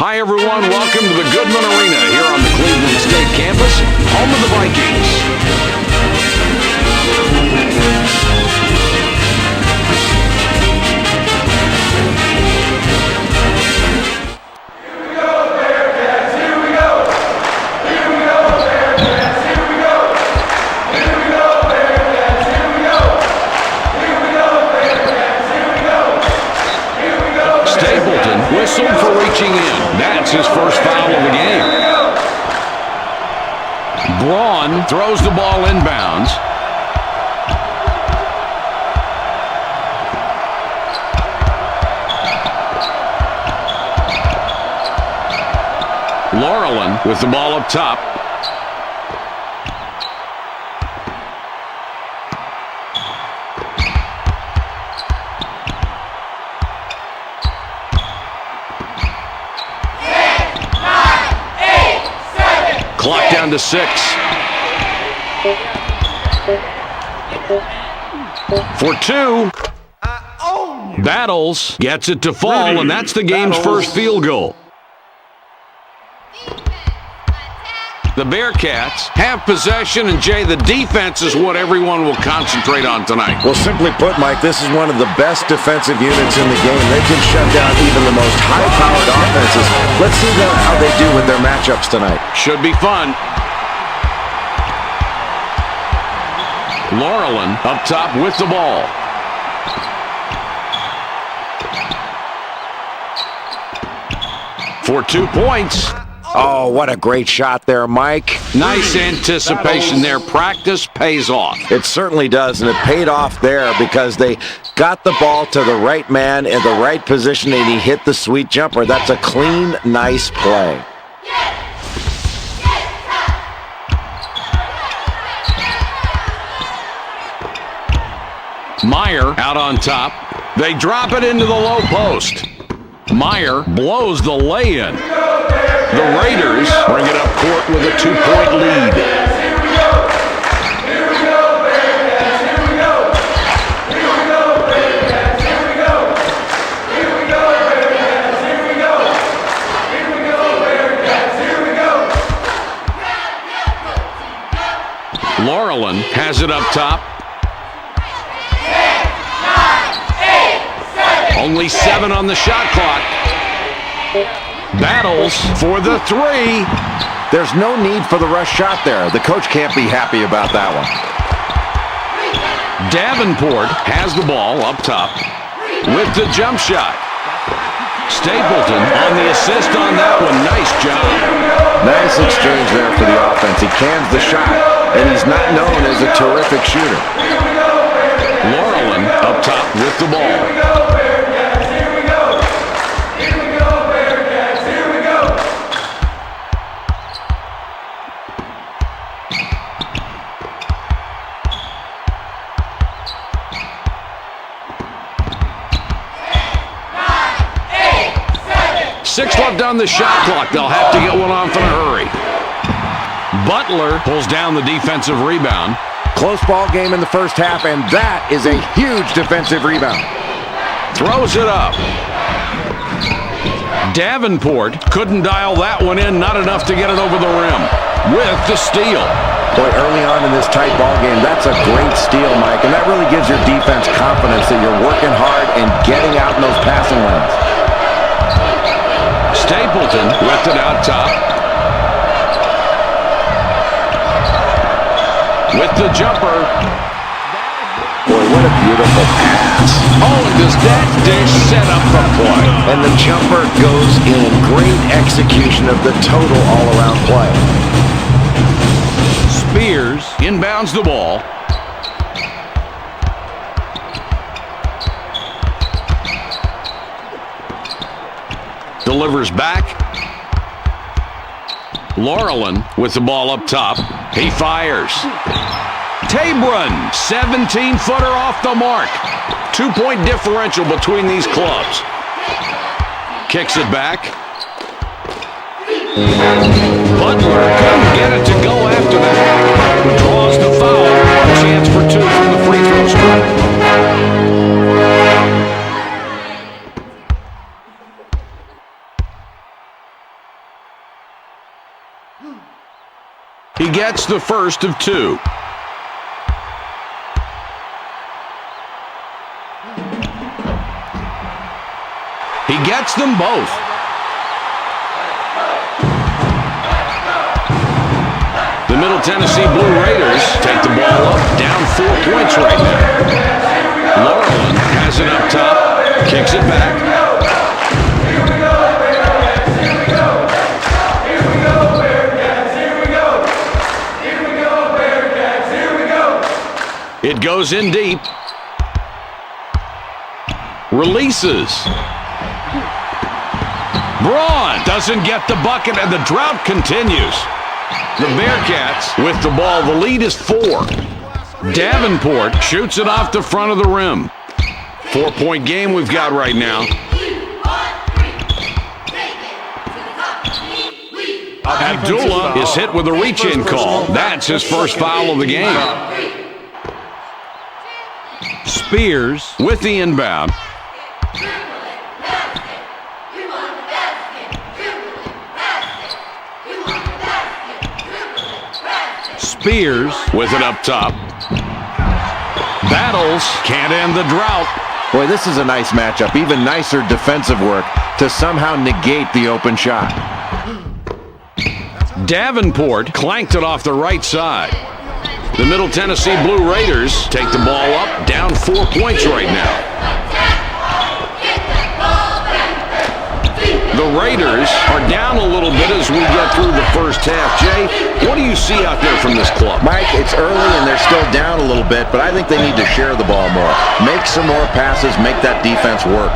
Hi, everyone. Welcome to the Goodman Arena here on the Cleveland State campus, home of the Vikings. Whistled for reaching in. That's his first foul of the game. Braun throws the ball inbounds. Laurelin with the ball up top. Clock down to 6. For 2. Battles gets it to fall, and that's the game's first field goal. The Bearcats have possession, and Jay, the defense is what everyone will concentrate on tonight. Well, simply put, Mike, this is one of the best defensive units in the game. They can shut down even the most high-powered offenses. Let's see how they do with their matchups tonight. Should be fun. Laurelin up top with the ball. For 2 points. Oh, what a great shot there, Mike. Nice anticipation there. Practice pays off. It certainly does, and it paid off there because they got the ball to the right man in the right position, and he hit the sweet jumper. That's a clean, nice play. Meyer out on top. They drop it into the low post. Meyer blows the lay-in. The Raiders bring it up court with a 2-point lead. Laurelin has it up top. 10, 9, 8, 7. Only 7 on the shot clock. Battles for the 3. There's no need for the rush shot there. The coach can't be happy about that one. Davenport has the ball up top with the jump shot. Stapleton on the assist on that one. Nice job. Nice exchange there for the offense. He cans the shot, and he's not known as a terrific shooter. Laurelin up top with the ball. 6 left on the shot clock. They'll have to get one off in a hurry. Butler pulls down the defensive rebound. Close ball game in the first half, and that is a huge defensive rebound. Throws it up. Davenport couldn't dial that one in, not enough to get it over the rim. With the steal. Boy, early on in this tight ball game, that's a great steal, Mike, and that really gives your defense confidence that you're working hard and getting out in those passing lanes. Stapleton with it out top. With the jumper. Boy, what a beautiful pass. Oh, and does that dish set up the play? And the jumper goes in. Great execution of the total all-around play. Spears inbounds the ball. Delivers back. Laurelin with the ball up top. He fires. Tabron, 17-footer off the mark. 2-point differential between these clubs. Kicks it back. Butler couldn't get it to go after that. Draws the foul. A chance for 2 from the free throw spot. He gets the first of two. He gets them both. The Middle Tennessee Blue Raiders take the ball up, down 4 points right now. Laurelin has it up top, kicks it back. It goes in deep. Releases. Braun doesn't get the bucket, and the drought continues. The Bearcats with the ball. The lead is 4. Davenport shoots it off the front of the rim. 4-point game we've got right now. Abdullah is hit with a reach-in call. That's his first foul of the game. Spears with the inbound. Spears with it up top. Battles can't end the drought. Boy, this is a nice matchup. Even nicer defensive work to somehow negate the open shot. Davenport clanked it off the right side. The Middle Tennessee Blue Raiders take the ball up, down 4 points right now. The Raiders are down a little bit as we get through the first half. Jay, what do you see out there from this club? Mike, it's early and they're still down a little bit, but I think they need to share the ball more. Make some more passes, make that defense work.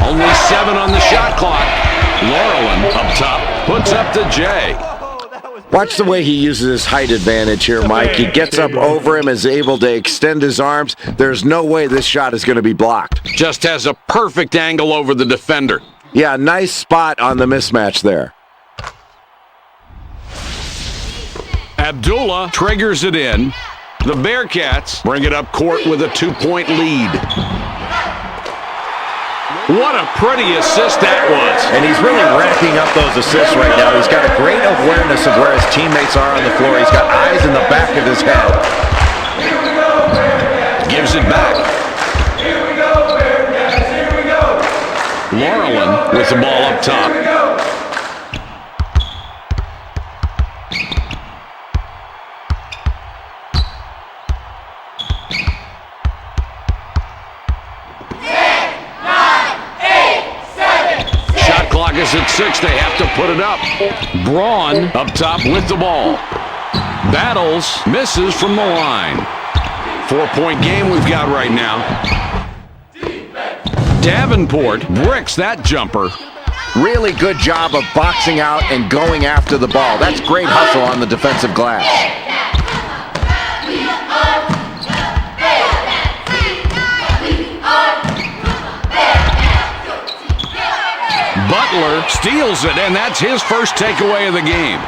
Only 7 on the shot clock. Laurelin up top, puts up the J. Watch the way he uses his height advantage here, Mike. He gets up over him, is able to extend his arms. There's no way this shot is going to be blocked. Just has a perfect angle over the defender. Yeah, nice spot on the mismatch there. Abdullah triggers it in. The Bearcats bring it up court with a 2-point lead. What a pretty assist that was. And he's really racking up those assists right now. He's got a great awareness of where his teammates are on the floor. He's got eyes in the back of his head. Gives it back. Laurelin with the ball up top. Is at 6, they have to put it up. Braun up top with the ball. Battles, misses from the line. 4-point game we've got right now. Davenport bricks that jumper. Really good job of boxing out and going after the ball. That's great hustle on the defensive glass. Butler steals it, and that's his first takeaway of the game.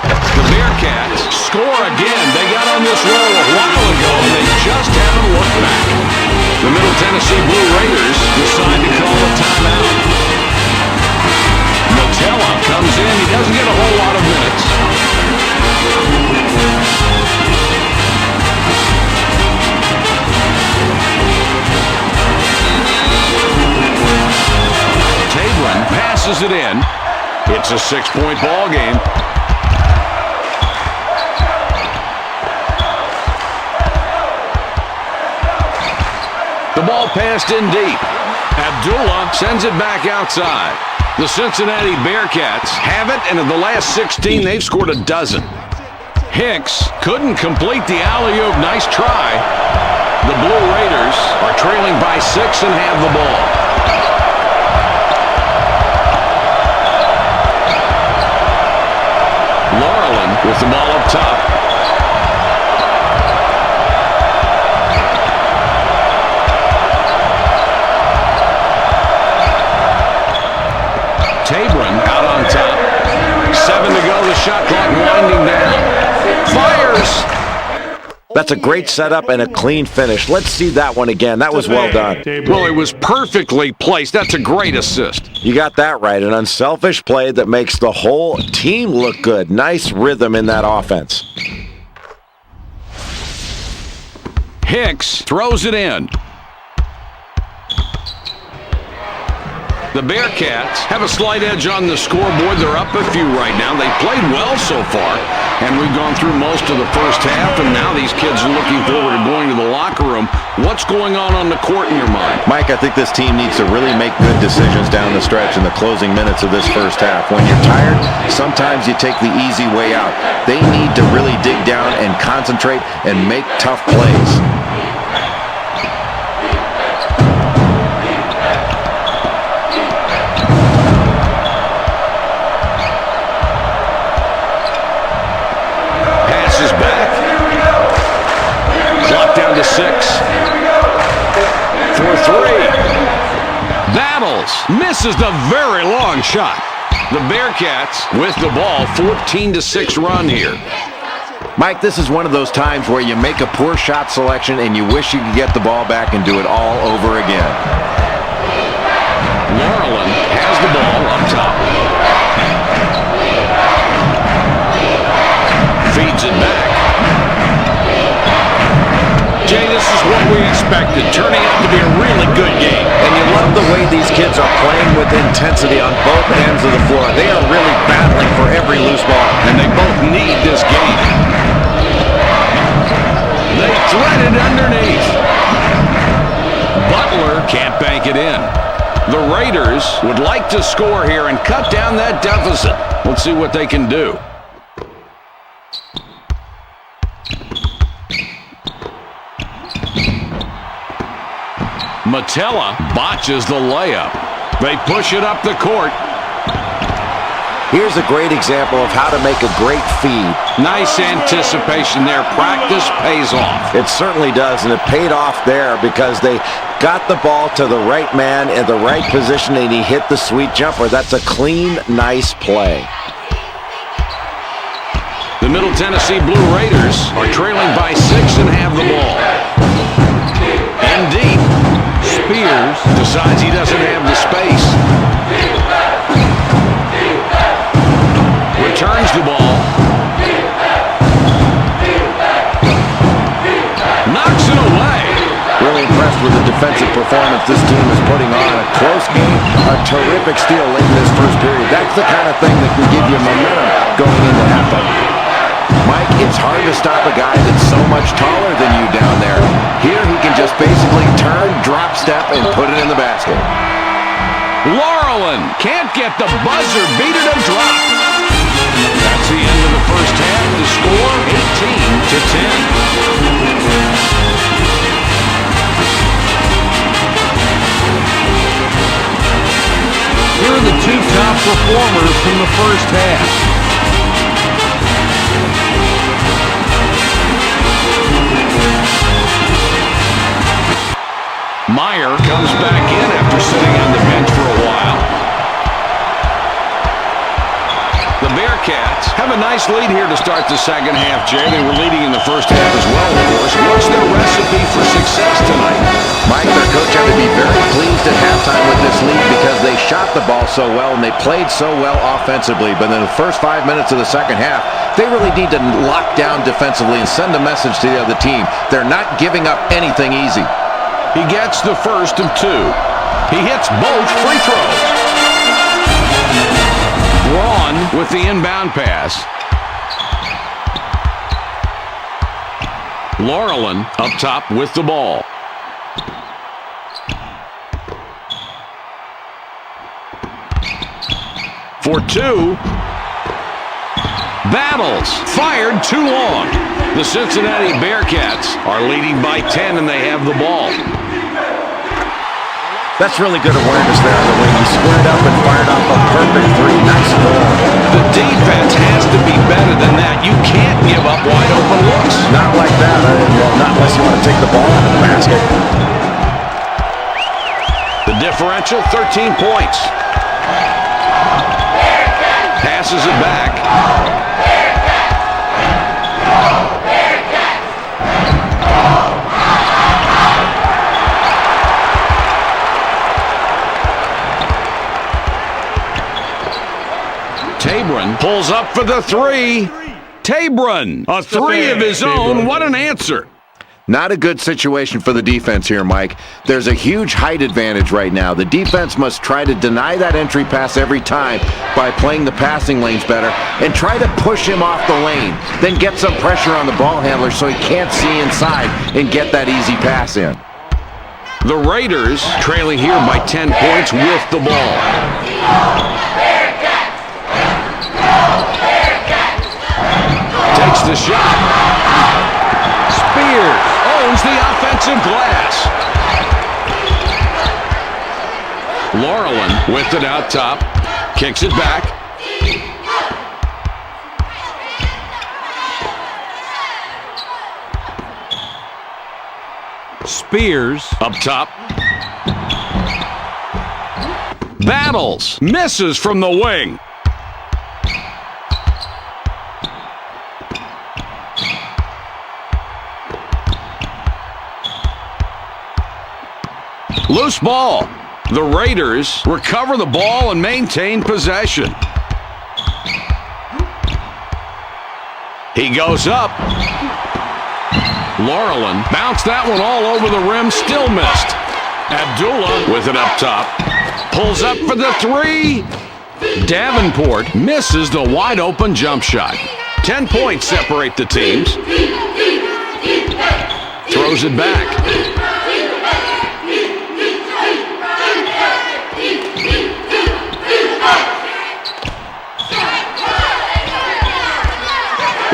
The Bearcats score again. They got on this roll a while ago, and they just haven't looked back. The Middle Tennessee Blue Raiders decide to call a timeout. Motella comes in. He doesn't get a whole lot of minutes. Passes it in. It's a 6-point ball game. The ball passed in deep. Abdullah sends it back outside. The Cincinnati Bearcats have it, and in the last 16, they've scored a dozen. Hicks couldn't complete the alley-oop. Nice try. The Blue Raiders are trailing by 6 and have the ball. Laurelin with the ball up top. Tabron out on top. 7 to go. The shot clock winding down. Fires. That's a great setup and a clean finish. Let's see that one again. That was well done. Well, it was perfectly placed. That's a great assist. You got that right. An unselfish play that makes the whole team look good. Nice rhythm in that offense. Hicks throws it in. The Bearcats have a slight edge on the scoreboard. They're up a few right now. They played well so far, and we've gone through most of the first half, and now these kids are looking forward to going to the locker room. What's going on the court in your mind? Mike, I think this team needs to really make good decisions down the stretch in the closing minutes of this first half. When you're tired, sometimes you take the easy way out. They need to really dig down and concentrate and make tough plays. To 6. For 3. Battles. Misses the very long shot. The Bearcats with the ball. 14-6 run here. Mike, this is one of those times where you make a poor shot selection and you wish you could get the ball back and do it all over again. Laurelin has the ball up top. Feeds it back. Jay, this is what we expected, turning out to be a really good game. And you love the way these kids are playing with intensity on both ends of the floor. They are really battling for every loose ball. And they both need this game. They thread it underneath. Butler can't bank it in. The Raiders would like to score here and cut down that deficit. Let's see what they can do. Matella botches the layup. They push it up the court. Here's a great example of how to make a great feed. Nice anticipation there. Practice pays off. It certainly does, and it paid off there because they got the ball to the right man in the right position, and he hit the sweet jumper. That's a clean, nice play. The Middle Tennessee Blue Raiders are trailing by 6 and have the ball. And deep. Spears decides he doesn't have the space. Returns the ball. Knocks it away. Really impressed with the defensive performance this team is putting on. A close game, a terrific steal late in this first period. That's the kind of thing that can give you momentum going into halftime. Mike, it's hard to stop a guy that's so much taller than you down there. Here he can just basically turn, drop step, and put it in the basket. Laurelin can't get the buzzer, beat it a drop. That's the end of the first half. The score, 18-10. Here are the two top performers from the first half. Meyer comes back in after sitting on the bench for a while. The Bearcats have a nice lead here to start the second half, Jay. They were leading in the first half as well, of course. What's their recipe for success tonight? Mike, their coach had to be very pleased at halftime with this lead because they shot the ball so well and they played so well offensively. But in the first 5 minutes of the second half, they really need to lock down defensively and send a message to the other team. They're not giving up anything easy. He gets the first of 2. He hits both free throws. Braun with the inbound pass. Laurelin up top with the ball. For 2. Battles. Fired too long. The Cincinnati Bearcats are leading by 10, and they have the ball. That's really good awareness there on the wing. He squared up and fired off a perfect 3. Nice goal. The defense has to be better than that. You can't give up wide open looks. Not like that. Well, not unless you want to take the ball out of the basket. The differential, 13 points. Passes it back. Tabron pulls up for the three. Tabron, a three of his own. What an answer. Not a good situation for the defense here, Mike. There's a huge height advantage right now. The defense must try to deny that entry pass every time by playing the passing lanes better and try to push him off the lane. Then get some pressure on the ball handler so he can't see inside and get that easy pass in. The Raiders trailing here by 10 points with the ball. Takes the shot. Spears owns the offensive glass. Laurelan with it out top. Kicks it back. Spears up top. Battles. Misses from the wing. Loose ball. The Raiders recover the ball and maintain possession. He goes up. Laurelan bounced that one all over the rim, still missed. Abdullah with it up top. Pulls up for the three. Davenport misses the wide open jump shot. 10 points separate the teams. Throws it back.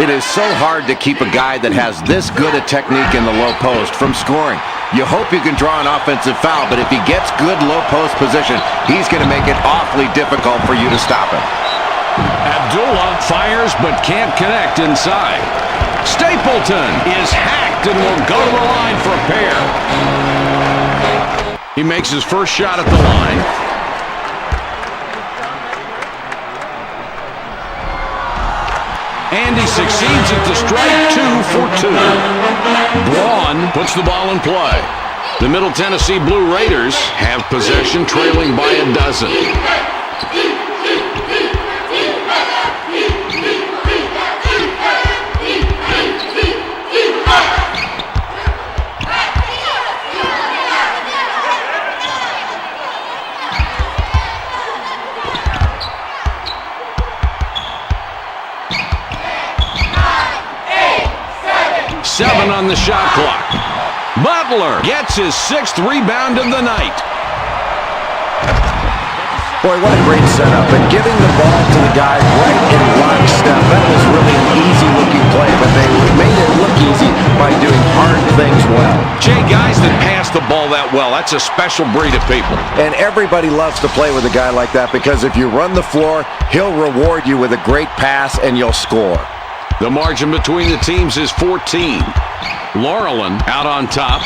It is so hard to keep a guy that has this good a technique in the low post from scoring. You hope you can draw an offensive foul, but if he gets good low post position, he's going to make it awfully difficult for you to stop him. Abdullah fires but can't connect inside. Stapleton is hacked and will go to the line for a pair. He makes his first shot at the line. And he succeeds at the strike, 2 for 2. Braun puts the ball in play. The Middle Tennessee Blue Raiders have possession, trailing by a dozen. Seven on the shot clock. Butler gets his 6th rebound of the night. Boy, what a great setup. And giving the ball to the guy right in lockstep. That was really an easy-looking play, but they made it look easy by doing hard things well. Jay, guys that pass the ball that well, that's a special breed of people. And everybody loves to play with a guy like that because if you run the floor, he'll reward you with a great pass and you'll score. The margin between the teams is 14. Laurelan out on top.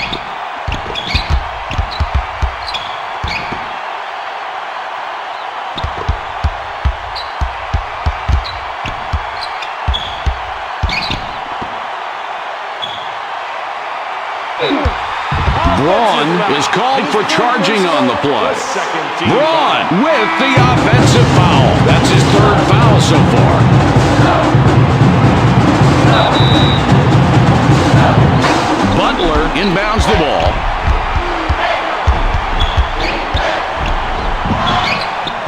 Braun is called for charging on the play. Braun with the offensive foul. That's his 3rd foul so far. Butler inbounds the ball.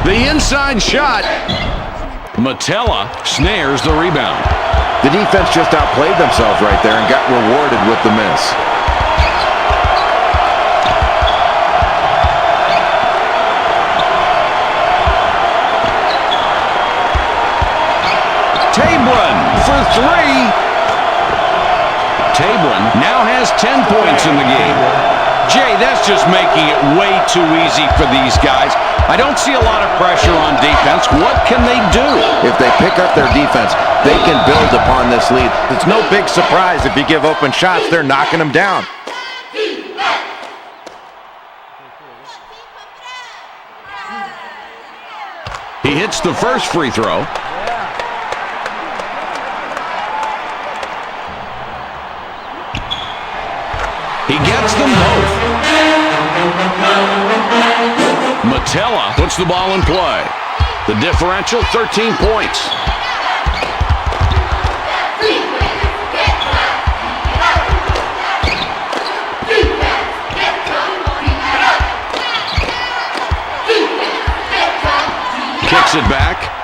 The inside shot. Matella snares the rebound. The defense just outplayed themselves right there and got rewarded with the miss. Tabron for 3. Tabron now has 10 points in the game. Jay, that's just making it way too easy for these guys. I don't see a lot of pressure on defense. What can they do? If they pick up their defense, they can build upon this lead. It's no big surprise if you give open shots, they're knocking them down. He hits the first free throw. He gets them both. Matella puts the ball in play. The differential, 13 points. Kicks it back.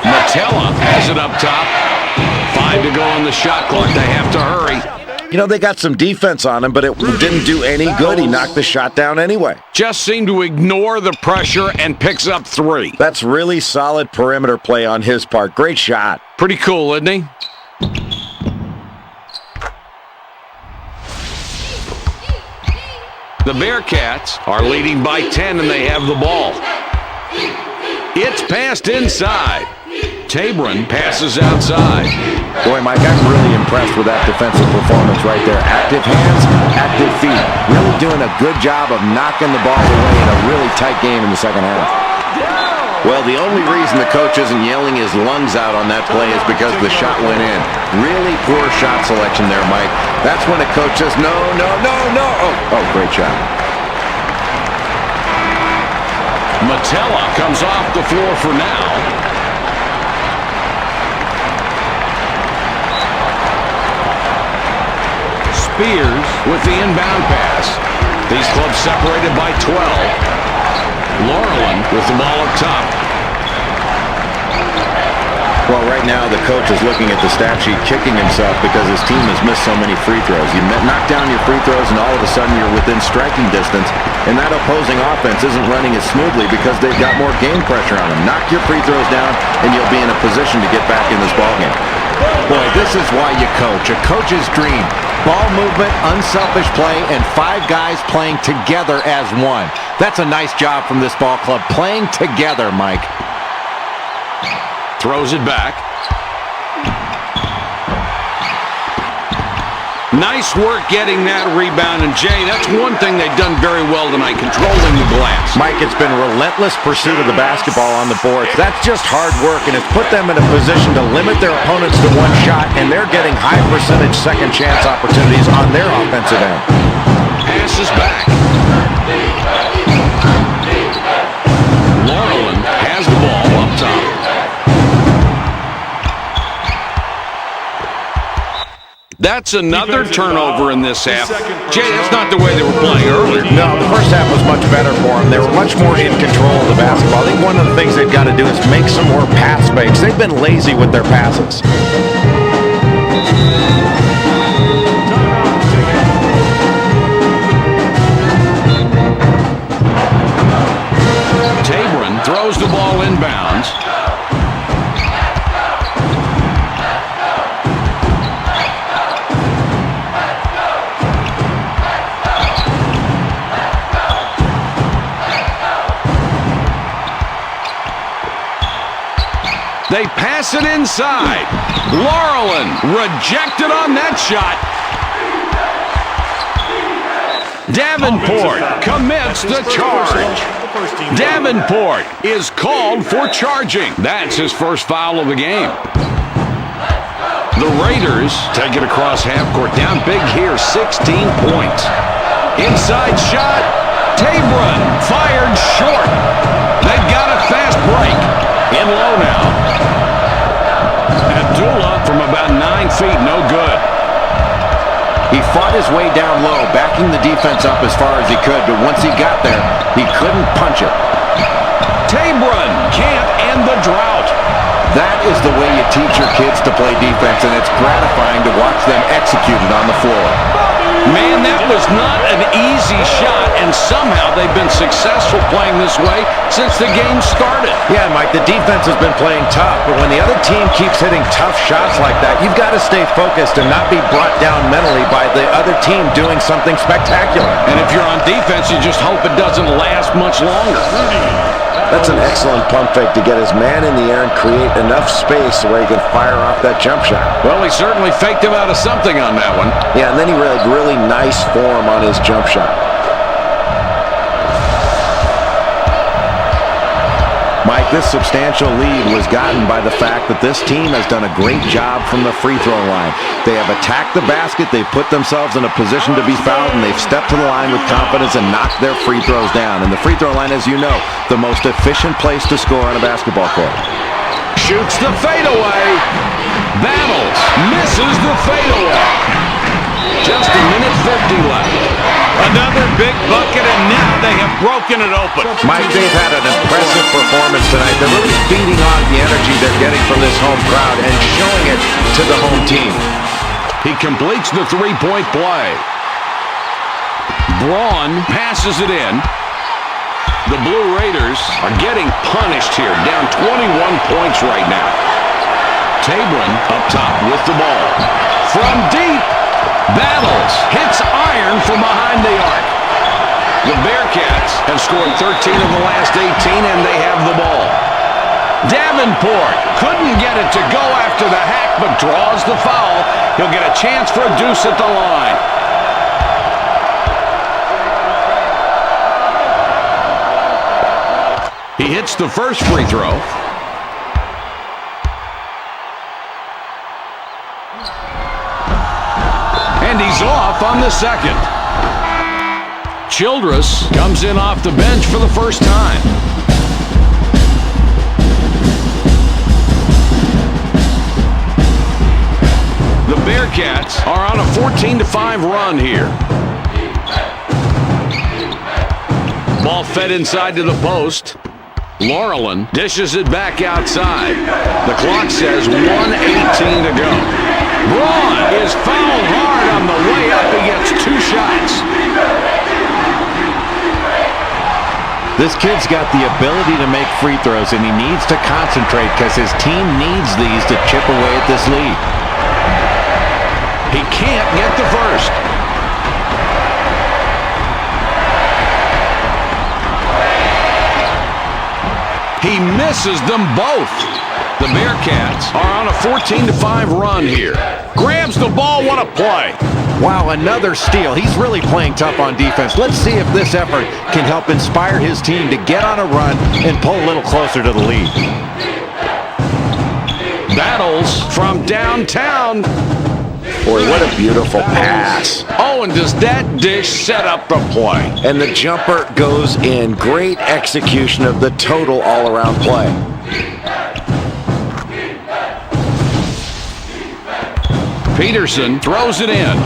Matella has it up top. 5 to go on the shot clock. They have to hurry. You know, they got some defense on him, but it didn't do any good. He knocked the shot down anyway. Just seemed to ignore the pressure and picks up 3. That's really solid perimeter play on his part. Great shot. Pretty cool, isn't he? The Bearcats are leading by 10, and they have the ball. It's passed inside. Tabron passes outside. Boy, Mike, I'm really impressed with that defensive performance right there. Active hands, active feet. Really doing a good job of knocking the ball away in a really tight game in the second half. Well, the only reason the coach isn't yelling his lungs out on that play is because the shot went in. Really poor shot selection there, Mike. That's when a coach says, no, no, no, no. Oh, great shot. Matella comes off the floor for now. Spears with the inbound pass. These clubs separated by 12. Laureland with the ball up top. Well, right now the coach is looking at the stat sheet, kicking himself because his team has missed so many free throws. You knock down your free throws and all of a sudden you're within striking distance, and that opposing offense isn't running as smoothly because they've got more game pressure on them. Knock your free throws down and you'll be in a position to get back in this ballgame. Boy, this is why you coach. A coach's dream. Ball movement, unselfish play, and 5 guys playing together as one. That's a nice job from this ball club, playing together, Mike. Throws it back. Nice work getting that rebound. And, Jay, that's one thing they've done very well tonight, controlling the glass. Mike, it's been relentless pursuit of the basketball on the boards. That's just hard work, and it's put them in a position to limit their opponents to one shot, and they're getting high percentage second chance opportunities on their offensive end. Passes back. Laureland has the ball up top. That's another turnover in this half. Jay, that's not the way they were playing earlier. No, the first half was much better for them. They were much more in control of the basketball. I think one of the things they've got to do is make some more pass fakes. They've been lazy with their passes. Tabron throws the ball inbounds. They pass it inside. Laureland rejected on that shot. Davenport commits the charge. Davenport is called for charging. That's his first foul of the game. The Raiders take it across half court. Down big here, 16 points. Inside shot. Tabron fired short. They've got a fast break. In low now. Abdullah from about 9 feet, no good. He fought his way down low, backing the defense up as far as he could, but once he got there, he couldn't punch it. Tabron can't end the drought. That is the way you teach your kids to play defense, and it's gratifying to watch them execute it on the floor. Man, that was not an easy shot, and somehow they've been successful playing this way since the game started. Yeah, Mike, the defense has been playing tough, but when the other team keeps hitting tough shots like that, you've got to stay focused and not be brought down mentally by the other team doing something spectacular. And if you're on defense, you just hope it doesn't last much longer. That's an excellent pump fake to get his man in the air and create enough space where he can fire off that jump shot. Well, he certainly faked him out of something on that one. Yeah, and then he had really nice form on his jump shot. Mike, this substantial lead was gotten by the fact that this team has done a great job from the free throw line. They have attacked the basket, they've put themselves in a position to be fouled, and they've stepped to the line with confidence and knocked their free throws down. And the free throw line, as you know, the most efficient place to score on a basketball court. Shoots the fadeaway. Battles. Misses the fadeaway. Just a minute 50 left. Another big bucket, and now they have broken it open. Mike, they've had an impressive performance tonight. They're really feeding off the energy they're getting from this home crowd and showing it to the home team. He completes the three-point play. Braun passes it in. The Blue Raiders are getting punished here, down 21 points right now. Tabron up top with the ball. From deep, battles, hits iron from behind the arc. The Bearcats have scored 13 of the last 18, and they have the ball. Davenport couldn't get it to go after the hack, but draws the foul. He'll get a chance for a deuce at the line. He hits the first free throw. And he's off on the second. Childress comes in off the bench for the first time. The Bearcats are on a 14-5 run here. Ball fed inside to the post. Laurelan dishes it back outside. The clock says 1:18 to go. Braun is fouled hard on the way up. He gets two shots. This kid's got the ability to make free throws, and he needs to concentrate because his team needs these to chip away at this lead. He can't get the first. He misses them both. The Bearcats are on a 14-5 run here. Grabs the ball, what a play. Wow, another steal. He's really playing tough on defense. Let's see if this effort can help inspire his team to get on a run and pull a little closer to the lead. Battles from downtown. Boy, what a beautiful pass. Oh, and does that dish set up the play? And the jumper goes in. Great execution of the total all-around play. Peterson throws it in.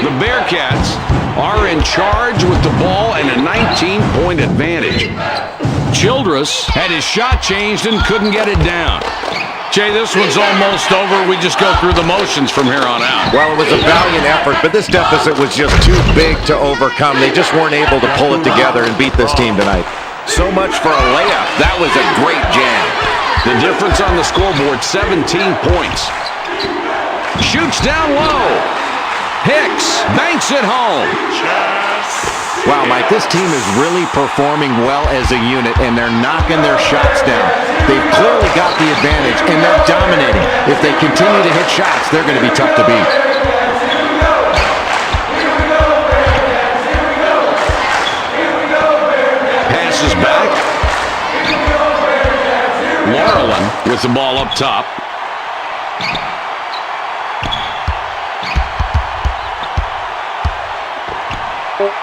The Bearcats are in charge with the ball and a 19-point advantage. Childress had his shot changed and couldn't get it down. Jay, this one's almost over. We just go through the motions from here on out. Well, it was a valiant effort, but this deficit was just too big to overcome. They just weren't able to pull it together and beat this team tonight. So much for a layup. That was a great jam. The difference on the scoreboard, 17 points. Shoots down low. Hicks banks it home. Wow, Mike, this team is really performing well as a unit, and they're knocking their shots down. They've clearly got the advantage, and they're dominating. If they continue to hit shots, they're going to be tough to beat. Passes back. Laurelan with the ball up top.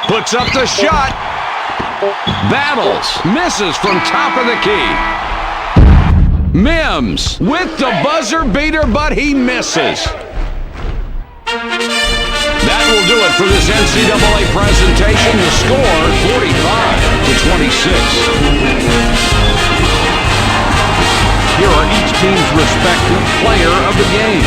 Puts up the shot. Battles. Misses from top of the key. Mims with the buzzer beater, but he misses. That will do it for this NCAA presentation. The score, 45-26. Here are each team's respective player of the game.